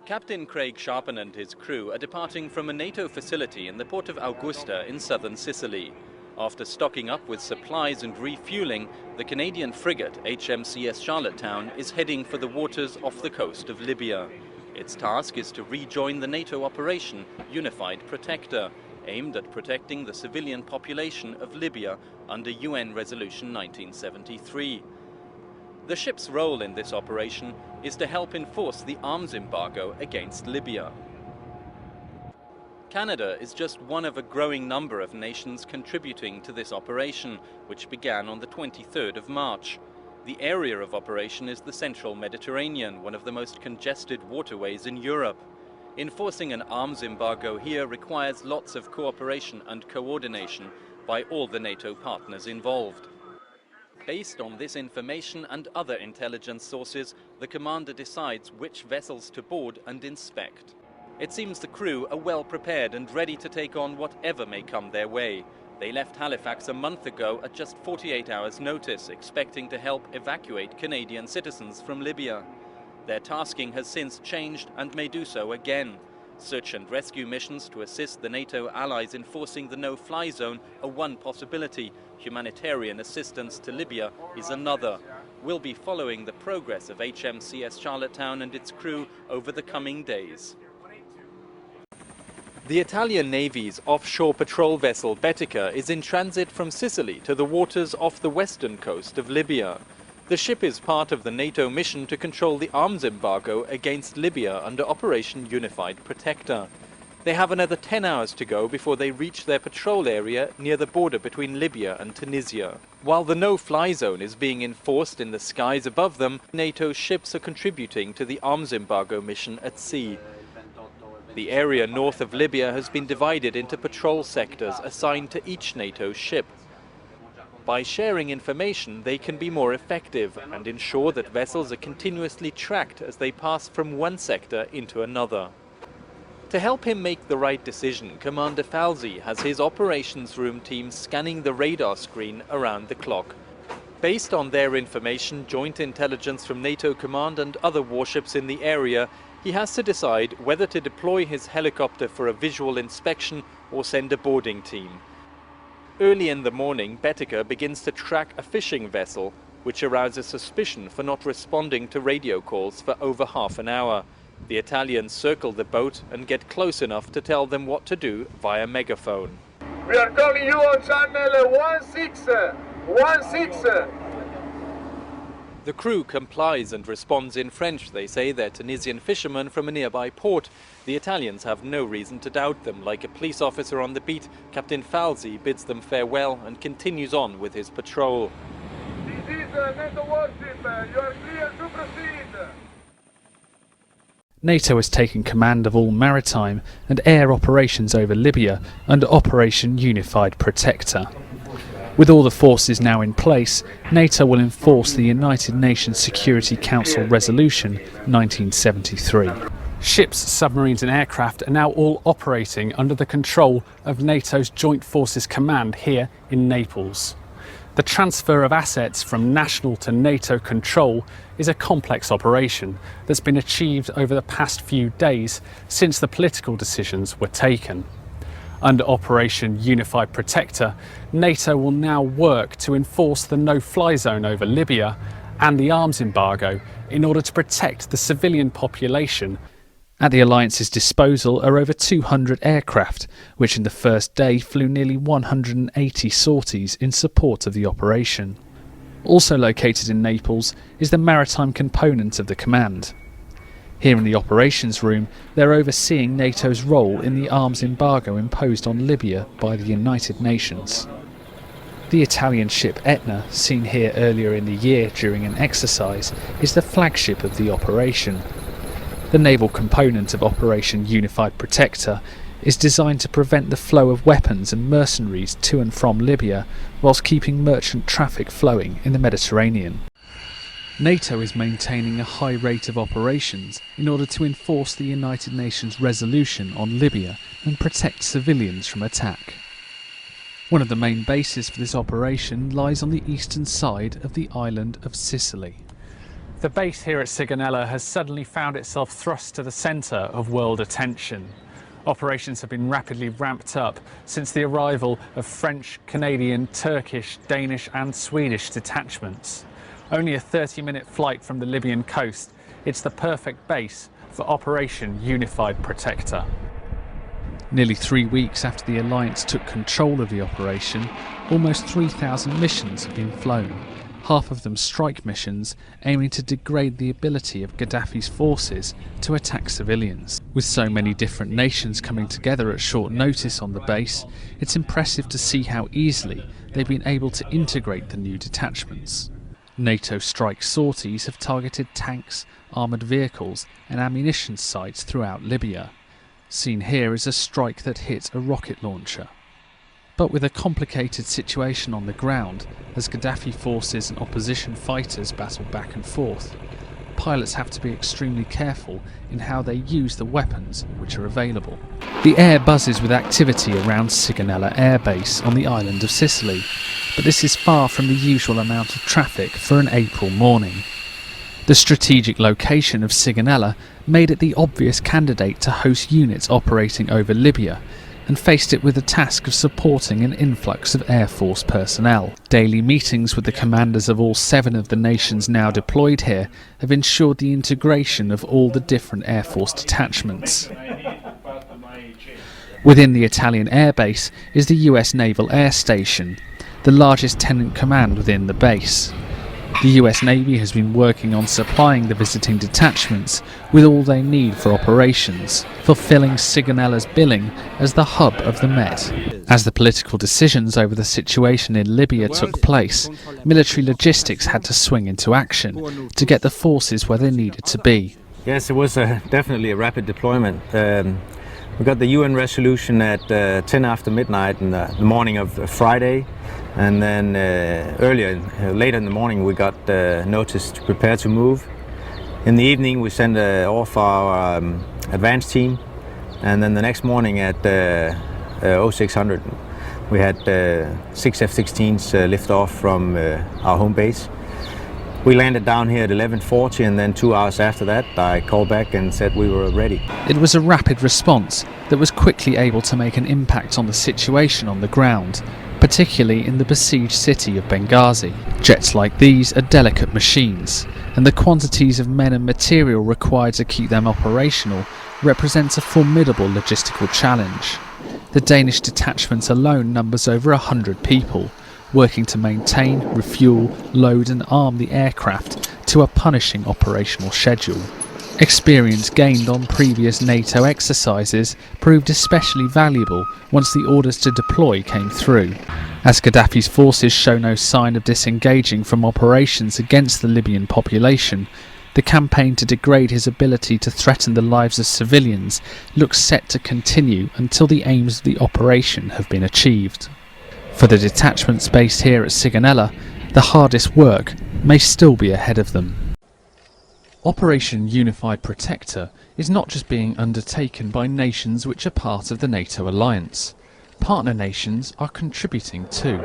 Captain Craig Sharpen and his crew are departing from a NATO facility in the port of Augusta in southern Sicily. After stocking up with supplies and refueling, the Canadian frigate HMCS Charlottetown is heading for the waters off the coast of Libya. Its task is to rejoin the NATO operation Unified Protector, aimed at protecting the civilian population of Libya under UN Resolution 1973. The ship's role in this operation is to help enforce the arms embargo against Libya. Canada is just one of a growing number of nations contributing to this operation, which began on the 23rd of March. The area of operation is the central Mediterranean, one of the most congested waterways in Europe. Enforcing an arms embargo here requires lots of cooperation and coordination by all the NATO partners involved. Based on this information and other intelligence sources, the commander decides which vessels to board and inspect. It seems the crew are well prepared and ready to take on whatever may come their way. They left Halifax a month ago at just 48 hours' notice, expecting to help evacuate Canadian citizens from Libya. Their tasking has since changed and may do so again. Search and rescue missions to assist the NATO allies enforcing the no-fly zone are one possibility. Humanitarian assistance to Libya is another. We'll be following the progress of HMCS Charlottetown and its crew over the coming days. The Italian Navy's offshore patrol vessel Betica is in transit from Sicily to the waters off the western coast of Libya. The ship is part of the NATO mission to control the arms embargo against Libya under Operation Unified Protector. They have another 10 hours to go before they reach their patrol area near the border between Libya and Tunisia. While the no-fly zone is being enforced in the skies above them, NATO ships are contributing to the arms embargo mission at sea. The area north of Libya has been divided into patrol sectors assigned to each NATO ship. By sharing information, they can be more effective and ensure that vessels are continuously tracked as they pass from one sector into another. To help him make the right decision, Commander Falzi has his operations room team scanning the radar screen around the clock. Based on their information, joint intelligence from NATO command and other warships in the area, he has to decide whether to deploy his helicopter for a visual inspection or send a boarding team. Early in the morning, Betica begins to track a fishing vessel, which arouses suspicion for not responding to radio calls for over half an hour. The Italians circle the boat and get close enough to tell them what to do via megaphone. We are calling you on channel 16. The crew complies and responds in French. They say they're Tunisian fishermen from a nearby port. The Italians have no reason to doubt them. Like a police officer on the beat, Captain Falzi bids them farewell and continues on with his patrol. This is NATO warship. You are clear to proceed. NATO has taken command of all maritime and air operations over Libya under Operation Unified Protector. With all the forces now in place, NATO will enforce the United Nations Security Council Resolution 1973. Ships, submarines and aircraft are now all operating under the control of NATO's Joint Forces Command here in Naples. The transfer of assets from national to NATO control is a complex operation that's been achieved over the past few days since the political decisions were taken. Under Operation Unified Protector, NATO will now work to enforce the no-fly zone over Libya and the arms embargo in order to protect the civilian population. At the alliance's disposal are over 200 aircraft, which in the first day flew nearly 180 sorties in support of the operation. Also located in Naples is the maritime component of the command. Here in the operations room, they're overseeing NATO's role in the arms embargo imposed on Libya by the United Nations. The Italian ship Etna, seen here earlier in the year during an exercise, is the flagship of the operation. The naval component of Operation Unified Protector is designed to prevent the flow of weapons and mercenaries to and from Libya, whilst keeping merchant traffic flowing in the Mediterranean. NATO is maintaining a high rate of operations in order to enforce the United Nations resolution on Libya and protect civilians from attack. One of the main bases for this operation lies on the eastern side of the island of Sicily. The base here at Sigonella has suddenly found itself thrust to the centre of world attention. Operations have been rapidly ramped up since the arrival of French, Canadian, Turkish, Danish and Swedish detachments. Only a 30-minute flight from the Libyan coast, it's the perfect base for Operation Unified Protector. Nearly 3 weeks after the Alliance took control of the operation, almost 3,000 missions have been flown, half of them strike missions aiming to degrade the ability of Gaddafi's forces to attack civilians. With so many different nations coming together at short notice on the base, it's impressive to see how easily they've been able to integrate the new detachments. NATO strike sorties have targeted tanks, armoured vehicles and ammunition sites throughout Libya. Seen here is a strike that hit a rocket launcher. But with a complicated situation on the ground, as Gaddafi forces and opposition fighters battle back and forth, pilots have to be extremely careful in how they use the weapons which are available. The air buzzes with activity around Sigonella Air Base on the island of Sicily, but this is far from the usual amount of traffic for an April morning. The strategic location of Sigonella made it the obvious candidate to host units operating over Libya, and faced it with the task of supporting an influx of Air Force personnel. Daily meetings with the commanders of all 7 of the nations now deployed here have ensured the integration of all the different Air Force detachments. Within the Italian air base is the US Naval Air Station, the largest tenant command within the base. The US Navy has been working on supplying the visiting detachments with all they need for operations, fulfilling Sigonella's billing as the hub of the Met. As the political decisions over the situation in Libya took place, military logistics had to swing into action to get the forces where they needed to be. Yes, it was definitely a rapid deployment. We got the UN resolution at 10 after midnight in the morning of Friday. And then later in the morning, we got notice to prepare to move. In the evening, we sent off our advance team. And then the next morning at 0600, we had 6 F-16s lift off from our home base. We landed down here at 11:40, and then 2 hours after that, I called back and said we were ready. It was a rapid response that was quickly able to make an impact on the situation on the ground, particularly in the besieged city of Benghazi. Jets like these are delicate machines, and the quantities of men and material required to keep them operational represents a formidable logistical challenge. The Danish detachment alone numbers over 100 people, working to maintain, refuel, load and arm the aircraft to a punishing operational schedule. Experience gained on previous NATO exercises proved especially valuable once the orders to deploy came through. As Gaddafi's forces show no sign of disengaging from operations against the Libyan population, the campaign to degrade his ability to threaten the lives of civilians looks set to continue until the aims of the operation have been achieved. For the detachments based here at Sigonella, the hardest work may still be ahead of them. Operation Unified Protector is not just being undertaken by nations which are part of the NATO alliance. Partner nations are contributing too.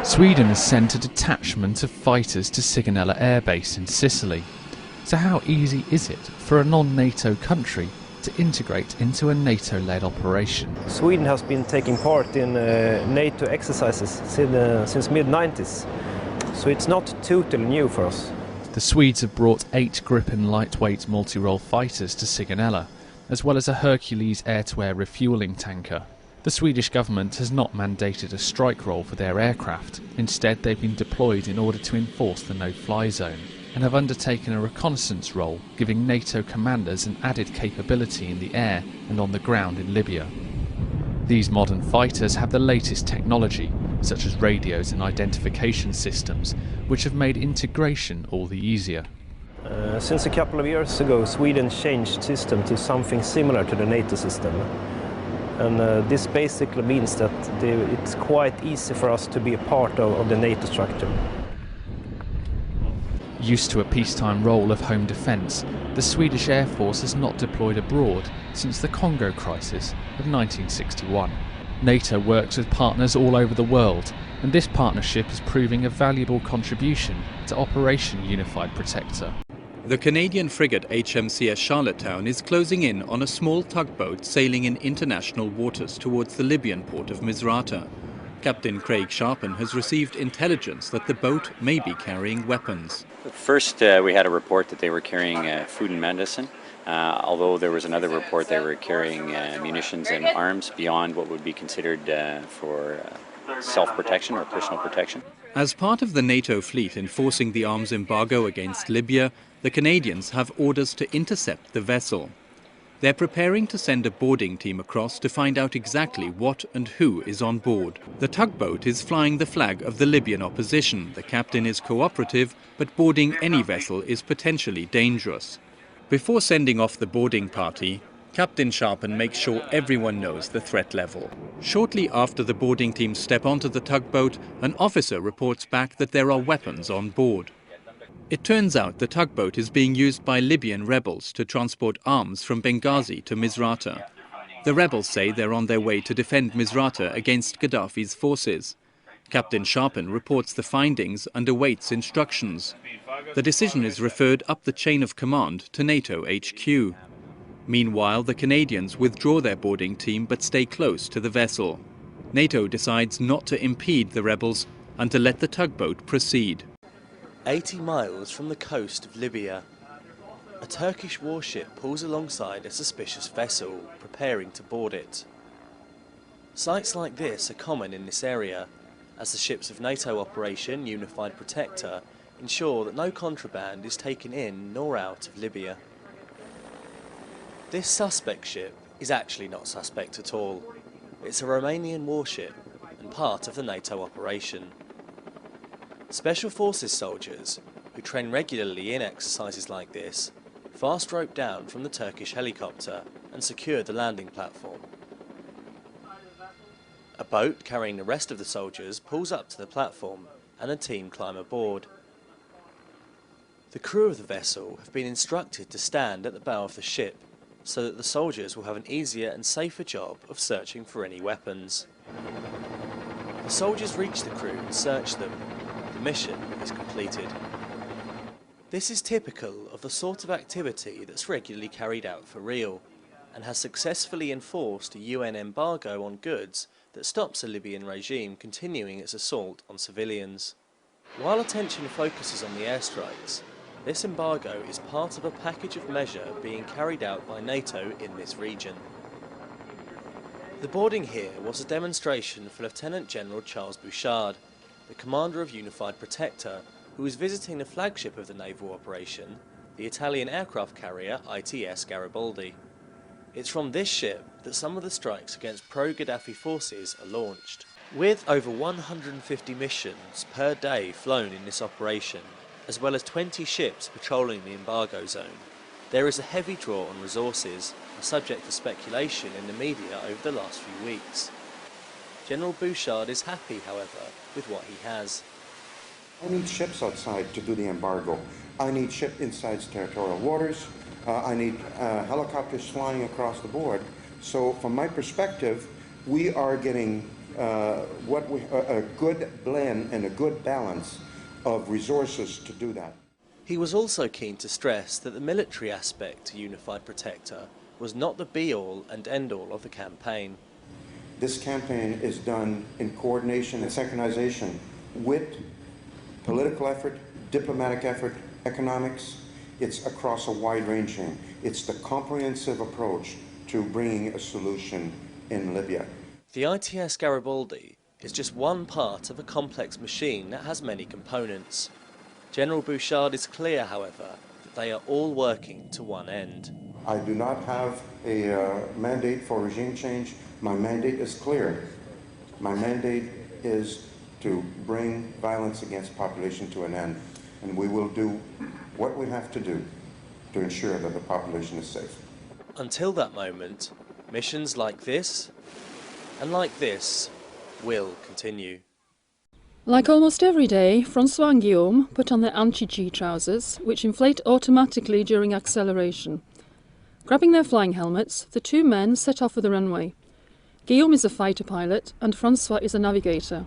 Sweden has sent a detachment of fighters to Sigonella Air Base in Sicily. So how easy is it for a non-NATO country to integrate into a NATO-led operation? Sweden has been taking part in NATO exercises since mid-90s, so it's not totally new for us. The Swedes have brought 8 Gripen lightweight multi-role fighters to Sigonella, as well as a Hercules air-to-air refuelling tanker. The Swedish government has not mandated a strike role for their aircraft. Instead, they've been deployed in order to enforce the no-fly zone, and have undertaken a reconnaissance role, giving NATO commanders an added capability in the air and on the ground in Libya. These modern fighters have the latest technology, such as radios and identification systems, which have made integration all the easier. Since a couple of years ago, Sweden changed system to something similar to the NATO system. And this basically means that it's quite easy for us to be a part of the NATO structure. Used to a peacetime role of home defence, the Swedish Air Force has not deployed abroad since the Congo crisis of 1961. NATO works with partners all over the world, and this partnership is proving a valuable contribution to Operation Unified Protector. The Canadian frigate HMCS Charlottetown is closing in on a small tugboat sailing in international waters towards the Libyan port of Misrata. Captain Craig Sharpen has received intelligence that the boat may be carrying weapons. First, we had a report that they were carrying food and medicine, although there was another report they were carrying munitions and arms beyond what would be considered for self-protection or personal protection. As part of the NATO fleet enforcing the arms embargo against Libya, the Canadians have orders to intercept the vessel. They're preparing to send a boarding team across to find out exactly what and who is on board. The tugboat is flying the flag of the Libyan opposition. The captain is cooperative, but boarding any vessel is potentially dangerous. Before sending off the boarding party, Captain Sharpen makes sure everyone knows the threat level. Shortly after the boarding team step onto the tugboat, an officer reports back that there are weapons on board. It turns out the tugboat is being used by Libyan rebels to transport arms from Benghazi to Misrata. The rebels say they're on their way to defend Misrata against Gaddafi's forces. Captain Sharpen reports the findings and awaits instructions. The decision is referred up the chain of command to NATO HQ. Meanwhile, the Canadians withdraw their boarding team but stay close to the vessel. NATO decides not to impede the rebels and to let the tugboat proceed. 80 miles from the coast of Libya, a Turkish warship pulls alongside a suspicious vessel, preparing to board it. Sights like this are common in this area, as the ships of NATO Operation Unified Protector ensure that no contraband is taken in nor out of Libya. This suspect ship is actually not suspect at all. It's a Romanian warship and part of the NATO operation. Special Forces soldiers, who train regularly in exercises like this, fast rope down from the Turkish helicopter and secure the landing platform. A boat carrying the rest of the soldiers pulls up to the platform and a team climb aboard. The crew of the vessel have been instructed to stand at the bow of the ship so that the soldiers will have an easier and safer job of searching for any weapons. The soldiers reach the crew and search them. The mission is completed. This is typical of the sort of activity that's regularly carried out for real and has successfully enforced a UN embargo on goods that stops the Libyan regime continuing its assault on civilians. While attention focuses on the airstrikes, this embargo is part of a package of measures being carried out by NATO in this region. The boarding here was a demonstration for Lieutenant General Charles Bouchard, the commander of Unified Protector, who was visiting the flagship of the naval operation, the Italian aircraft carrier ITS Garibaldi. It's from this ship that some of the strikes against pro-Gaddafi forces are launched. With over 150 missions per day flown in this operation, as well as 20 ships patrolling the embargo zone, there is a heavy draw on resources, and subject to speculation in the media over the last few weeks. General Bouchard is happy, however, with what he has. I need ships outside to do the embargo. I need ships inside territorial waters. I need helicopters flying across the board. So from my perspective, we are getting a good blend and a good balance of resources to do that. He was also keen to stress that the military aspect to Unified Protector was not the be-all and end-all of the campaign. This campaign is done in coordination and synchronization with political effort, diplomatic effort, economics. It's across a wide ranging. It's the comprehensive approach to bringing a solution in Libya. The ITS Garibaldi is just one part of a complex machine that has many components. General Bouchard is clear, however, that they are all working to one end. I do not have a mandate for regime change. My mandate is clear. My mandate is to bring violence against population to an end, and we will do what we have to do to ensure that the population is safe. Until that moment, missions like this and like this will continue. Like almost every day, Francois and Guillaume put on their anti-G trousers, which inflate automatically during acceleration. Grabbing their flying helmets, the two men set off for the runway. Guillaume is a fighter pilot and Francois is a navigator.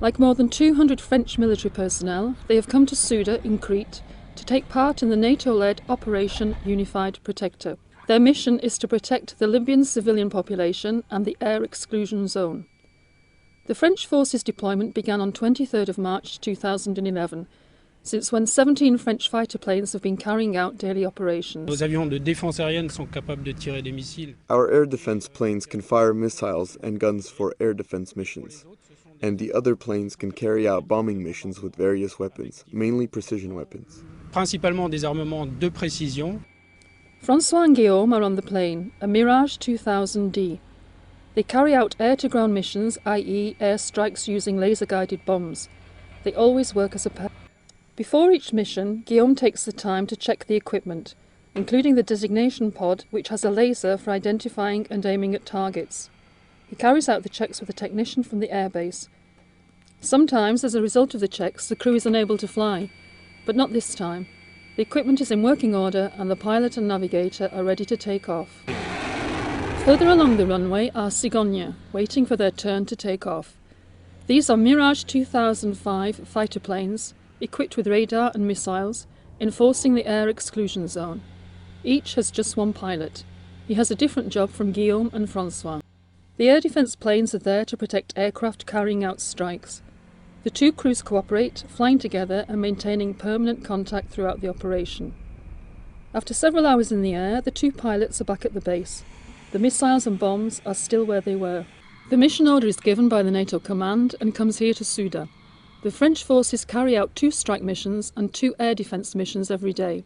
Like more than 200 French military personnel, they have come to Souda in Crete to take part in the NATO-led Operation Unified Protector. Their mission is to protect the Libyan civilian population and the air exclusion zone. The French forces deployment began on 23rd of March 2011, since when 17 French fighter planes have been carrying out daily operations. Nos avions de défense aérienne sont capables de tirer des missiles. Our air defense planes can fire missiles and guns for air defense missions, and the other planes can carry out bombing missions with various weapons, mainly precision weapons. Principalement des armements de précision. François and Guillaume are on the plane, a Mirage 2000D. They carry out air-to-ground missions, i.e. airstrikes using laser-guided bombs. They always work as a pair. Before each mission, Guillaume takes the time to check the equipment, including the designation pod, which has a laser for identifying and aiming at targets. He carries out the checks with a technician from the airbase. Sometimes, as a result of the checks, the crew is unable to fly, but not this time. The equipment is in working order and the pilot and navigator are ready to take off. Further along the runway are Cigognes, waiting for their turn to take off. These are Mirage 2005 fighter planes, equipped with radar and missiles, enforcing the air exclusion zone. Each has just one pilot. He has a different job from Guillaume and François. The air defence planes are there to protect aircraft carrying out strikes. The two crews cooperate, flying together and maintaining permanent contact throughout the operation. After several hours in the air, the two pilots are back at the base. The missiles and bombs are still where they were. The mission order is given by the NATO command and comes here to Souda. The French forces carry out 2 strike missions and 2 air defence missions every day.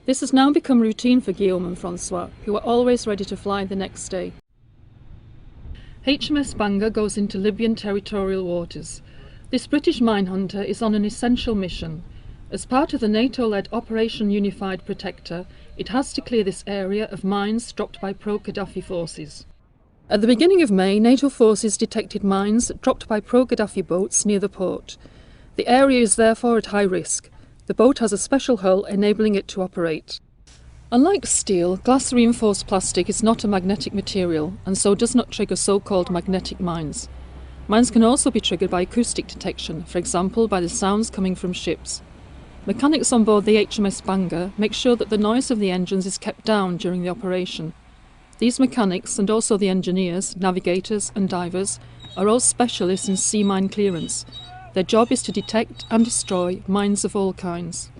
This has now become routine for Guillaume and François, who are always ready to fly the next day. HMS Bangor goes into Libyan territorial waters. This British minehunter is on an essential mission. As part of the NATO-led Operation Unified Protector, it has to clear this area of mines dropped by pro-Gaddafi forces. At the beginning of May, NATO forces detected mines dropped by pro-Gaddafi boats near the port. The area is therefore at high risk. The boat has a special hull enabling it to operate. Unlike steel, glass-reinforced plastic is not a magnetic material and so does not trigger so-called magnetic mines. Mines can also be triggered by acoustic detection, for example by the sounds coming from ships. Mechanics on board the HMS Bangor make sure that the noise of the engines is kept down during the operation. These mechanics, and also the engineers, navigators and divers, are all specialists in sea mine clearance. Their job is to detect and destroy mines of all kinds.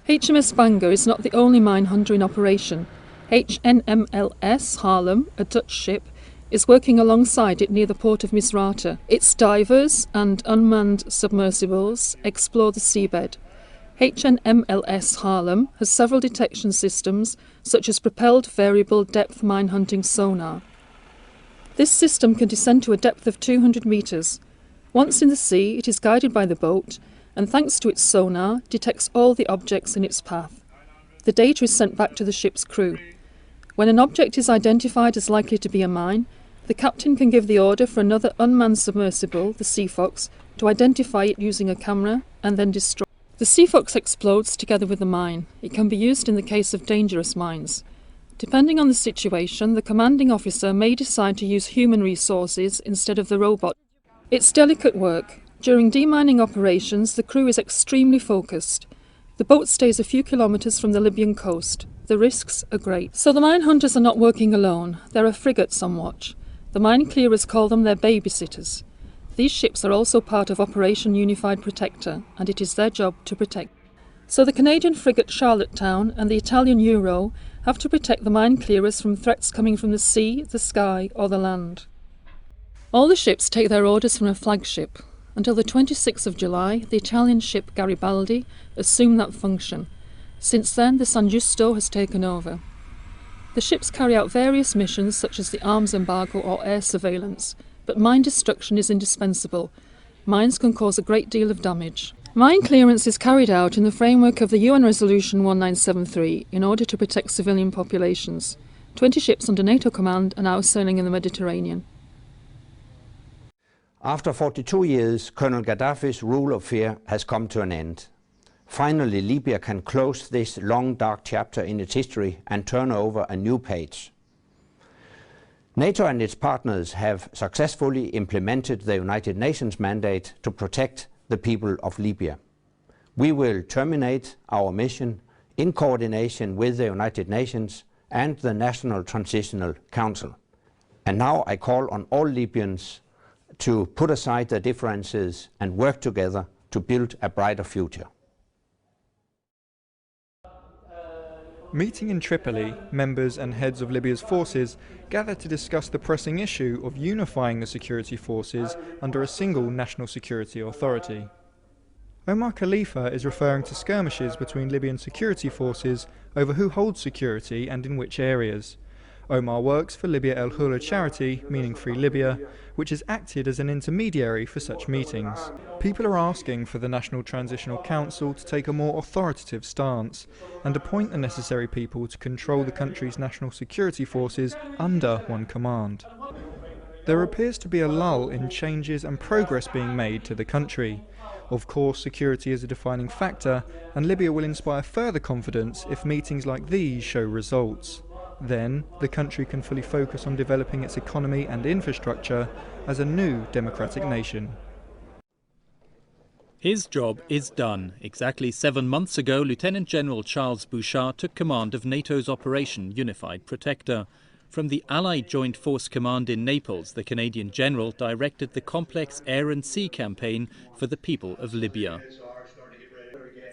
HMS Bangor is not the only mine hunter in operation. HNMLS Haarlem, a Dutch ship, is working alongside it near the port of Misrata. Its divers and unmanned submersibles explore the seabed. HNMLS Haarlem has several detection systems, such as propelled variable depth mine hunting sonar. This system can descend to a depth of 200 metres. Once in the sea, it is guided by the boat, and thanks to its sonar, detects all the objects in its path. The data is sent back to the ship's crew. When an object is identified as likely to be a mine, the captain can give the order for another unmanned submersible, the Sea Fox, to identify it using a camera and then destroy it. The Sea Fox explodes together with the mine. It can be used in the case of dangerous mines. Depending on the situation, the commanding officer may decide to use human resources instead of the robot. It's delicate work. During demining operations, the crew is extremely focused. The boat stays a few kilometres from the Libyan coast. The risks are great. So the mine hunters are not working alone. There are frigates on watch. The mine clearers call them their babysitters. These ships are also part of Operation Unified Protector, and it is their job to protect. So the Canadian frigate Charlottetown and the Italian Euro have to protect the mine clearers from threats coming from the sea, the sky or the land. All the ships take their orders from a flagship. Until the 26th of July, the Italian ship Garibaldi assumed that function. Since then, the San Giusto has taken over. The ships carry out various missions such as the arms embargo or air surveillance, but mine destruction is indispensable. Mines can cause a great deal of damage. Mine clearance is carried out in the framework of the UN Resolution 1973 in order to protect civilian populations. 20 ships under NATO command are now sailing in the Mediterranean. After 42 years, Colonel Gaddafi's rule of fear has come to an end. Finally, Libya can close this long, dark chapter in its history and turn over a new page. NATO and its partners have successfully implemented the United Nations mandate to protect the people of Libya. We will terminate our mission in coordination with the United Nations and the National Transitional Council. And now I call on all Libyans to put aside their differences and work together to build a brighter future. Meeting in Tripoli, members and heads of Libya's forces gathered to discuss the pressing issue of unifying the security forces under a single national security authority. Omar Khalifa is referring to skirmishes between Libyan security forces over who holds security and in which areas. Omar works for Libya El Hula charity, meaning Free Libya, which has acted as an intermediary for such meetings. People are asking for the National Transitional Council to take a more authoritative stance and appoint the necessary people to control the country's national security forces under one command. There appears to be a lull in changes and progress being made to the country. Of course, security is a defining factor, and Libya will inspire further confidence if meetings like these show results. Then, the country can fully focus on developing its economy and infrastructure as a new democratic nation. His job is done. Exactly 7 months ago, Lieutenant General Charles Bouchard took command of NATO's Operation Unified Protector. From the Allied Joint Force Command in Naples, the Canadian general directed the complex air and sea campaign for the people of Libya.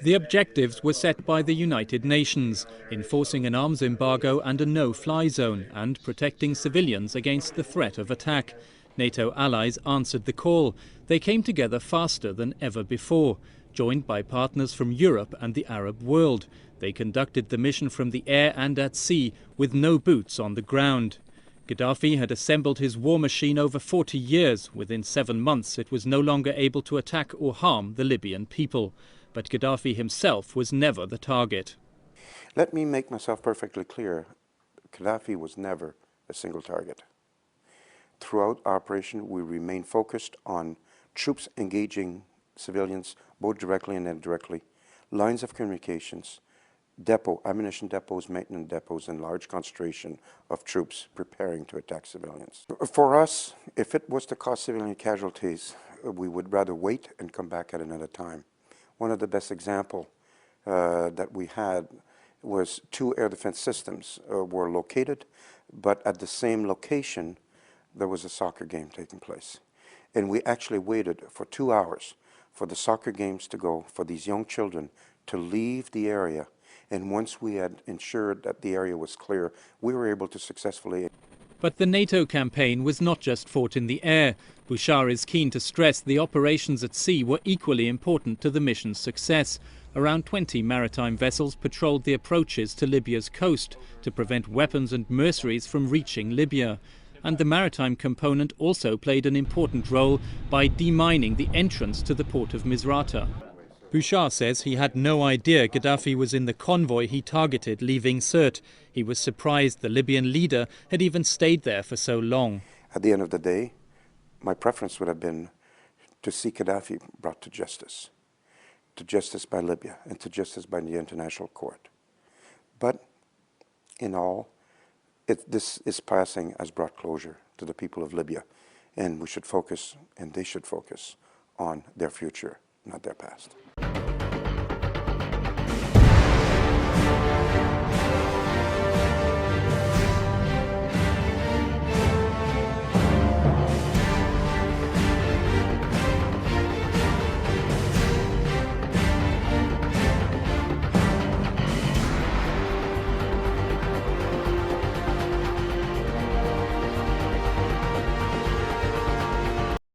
The objectives were set by the United Nations, enforcing an arms embargo and a no-fly zone, and protecting civilians against the threat of attack. NATO allies answered the call. They came together faster than ever before, joined by partners from Europe and the Arab world. They conducted the mission from the air and at sea, with no boots on the ground. Gaddafi had assembled his war machine over 40 years. Within 7 months, it was no longer able to attack or harm the Libyan people. But Gaddafi himself was never the target. Let me make myself perfectly clear. Gaddafi was never a single target. Throughout our operation, we remain focused on troops engaging civilians, both directly and indirectly, lines of communications, ammunition depots, maintenance depots, and large concentration of troops preparing to attack civilians. For us, if it was to cause civilian casualties, we would rather wait and come back at another time. One of the best examples that we had was 2 air defense systems were located, but at the same location there was a soccer game taking place. And we actually waited for 2 hours for the soccer games to go, for these young children to leave the area. And once we had ensured that the area was clear, we were able to successfully... But the NATO campaign was not just fought in the air. Bouchard is keen to stress the operations at sea were equally important to the mission's success. Around 20 maritime vessels patrolled the approaches to Libya's coast to prevent weapons and mercenaries from reaching Libya. And the maritime component also played an important role by demining the entrance to the port of Misrata. Bouchard says he had no idea Gaddafi was in the convoy he targeted leaving Sirte. He was surprised the Libyan leader had even stayed there for so long. At the end of the day, my preference would have been to see Gaddafi brought to justice by Libya and to justice by the International Court. But in all, this is passing has brought closure to the people of Libya, and we should focus, and they should focus, on their future, not their past.